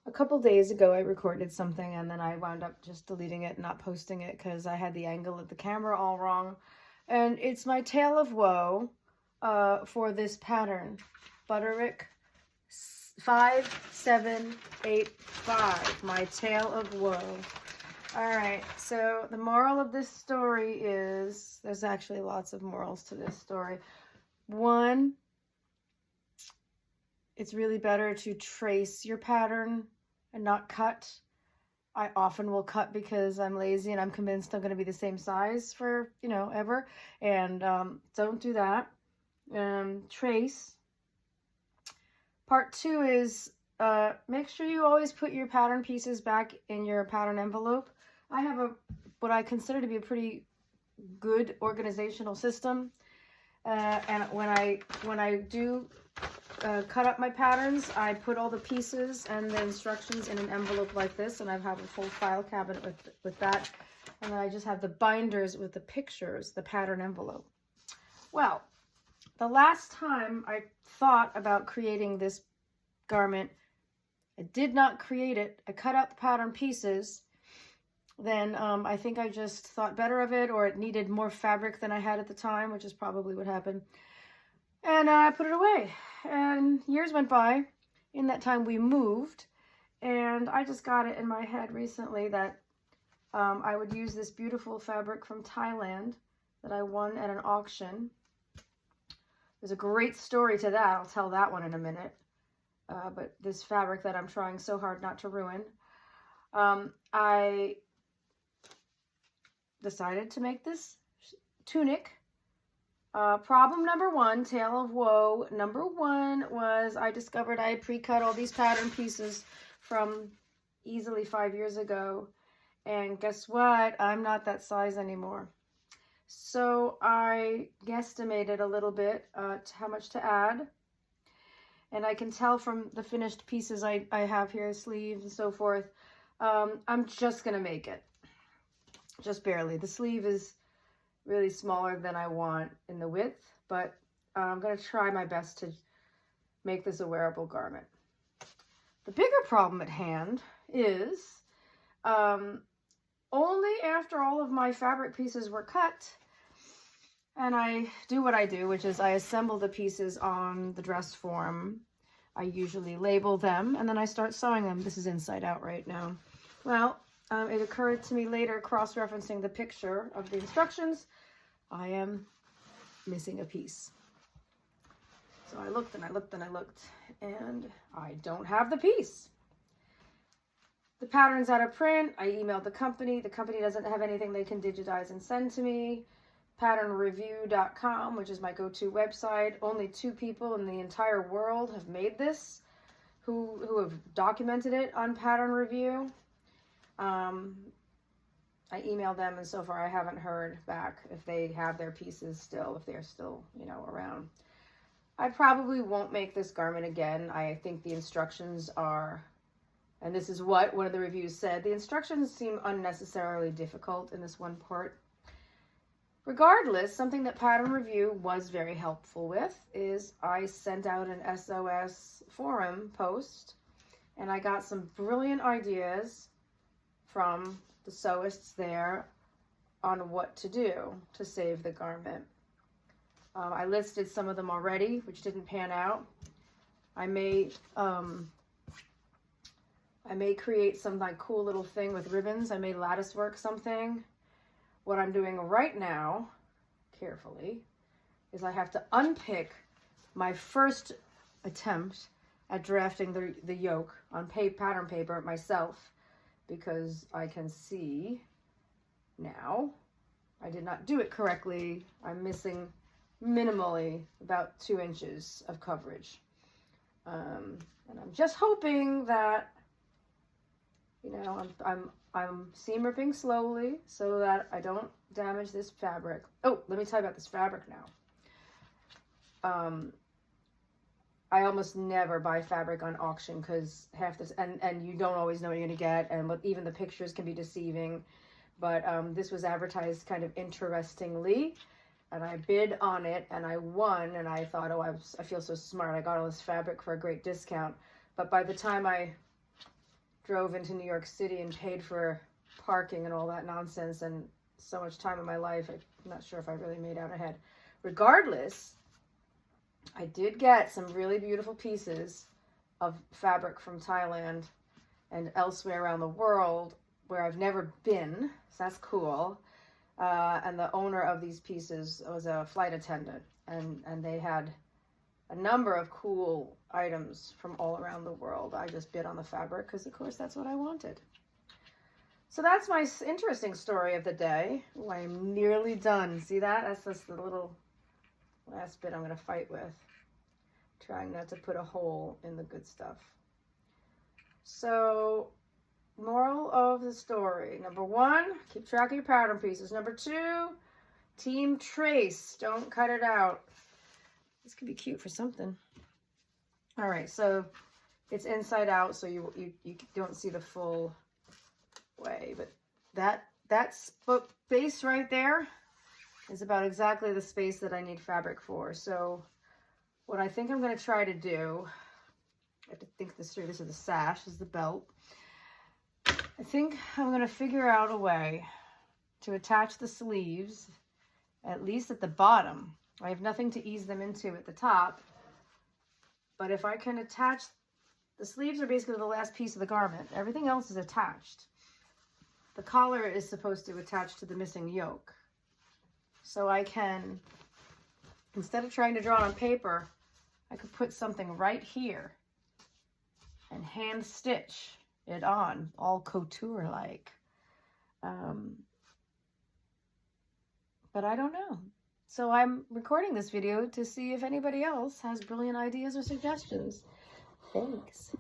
A couple days ago, I recorded something and then I wound up just deleting it and not posting it because I had the angle of the camera all wrong. And it's my tale of woe for this pattern. Butterick 5785, my tale of woe. All right, so the moral of this story is, there's actually lots of morals to this story. One, it's really better to trace your pattern and not cut. I often will cut because I'm lazy and I'm convinced I'm going to be the same size for, ever. And don't do that. Trace. Part 2 is make sure you always put your pattern pieces back in your pattern envelope. I have what I consider to be a pretty good organizational system. And when I do cut up my patterns, I put all the pieces and the instructions in an envelope like this, and I have a full file cabinet with that. And then I just have the binders with the pictures, the pattern envelope. Well, the last time I thought about creating this garment, I did not create it. I cut out the pattern pieces. Then I think I just thought better of it, or it needed more fabric than I had at the time, which is probably what happened. And I put it away. And years went by. In that time, we moved. And I just got it in my head recently that I would use this beautiful fabric from Thailand that I won at an auction. There's a great story to that. I'll tell that one in a minute. But this fabric that I'm trying so hard not to ruin. I decided to make this tunic. Problem number one, tale of woe. Number one was I discovered I had pre-cut all these pattern pieces from easily 5 years ago. And guess what? I'm not that size anymore. So I guesstimated a little bit how much to add. And I can tell from the finished pieces I have here, sleeves and so forth, I'm just going to make it. Just barely. The sleeve is really smaller than I want in the width, but I'm going to try my best to make this a wearable garment. The bigger problem at hand is only after all of my fabric pieces were cut, and I do what I do, which is I assemble the pieces on the dress form. I usually label them, and then I start sewing them. This is inside out right now. Well, it occurred to me later, cross-referencing the picture of the instructions, I am missing a piece. So I looked and I looked and I looked, and I don't have the piece. The pattern's out of print. I emailed the company. The company doesn't have anything they can digitize and send to me. Patternreview.com, which is my go-to website. Only 2 people in the entire world have made this, who have documented it on Pattern Review. I emailed them, and so far I haven't heard back if they have their pieces still, if they're still, around. I probably won't make this garment again. I think the instructions are, and this is what one of the reviews said, the instructions seem unnecessarily difficult in this one part. Regardless, something that Pattern Review was very helpful with is I sent out an SOS forum post, and I got some brilliant ideas from the sewists there on what to do to save the garment. I listed some of them already, which didn't pan out. I may create some like cool little thing with ribbons. I may lattice work something. What I'm doing right now, carefully, is I have to unpick my first attempt at drafting the yoke on pattern paper myself, because I can see now I did not do it correctly. I'm missing minimally about 2 inches of coverage. And I'm just hoping that, I'm seam ripping slowly so that I don't damage this fabric. Oh, let me tell you about this fabric now. I almost never buy fabric on auction because half this, and you don't always know what you're going to get, and even the pictures can be deceiving. But this was advertised kind of interestingly, and I bid on it, and I won, and I thought, oh, I feel so smart. I got all this fabric for a great discount. But by the time I drove into New York City and paid for parking and all that nonsense and so much time in my life, I'm not sure if I really made out ahead. Regardless, I did get some really beautiful pieces of fabric from Thailand and elsewhere around the world where I've never been, so that's cool. And the owner of these pieces was a flight attendant, and they had a number of cool items from all around the world. I just bid on the fabric because, of course, that's what I wanted. So that's my interesting story of the day. Oh, I'm nearly done. See that? That's just the little last bit I'm going to fight with. Trying not to put a hole in the good stuff. So, moral of the story. Number 1, keep track of your pattern pieces. Number 2, team trace. Don't cut it out. This could be cute for something. All right, so it's inside out, so you don't see the full way. But that space right there is about exactly the space that I need fabric for. So what I think I'm going to try to do, I have to think this through. This is the sash, this is the belt. I think I'm going to figure out a way to attach the sleeves, at least at the bottom. I have nothing to ease them into at the top, but if I can attach, the sleeves are basically the last piece of the garment. Everything else is attached. The collar is supposed to attach to the missing yoke. So I can, instead of trying to draw it on paper, I could put something right here and hand stitch it on, all couture-like. But I don't know. So I'm recording this video to see if anybody else has brilliant ideas or suggestions. Thanks.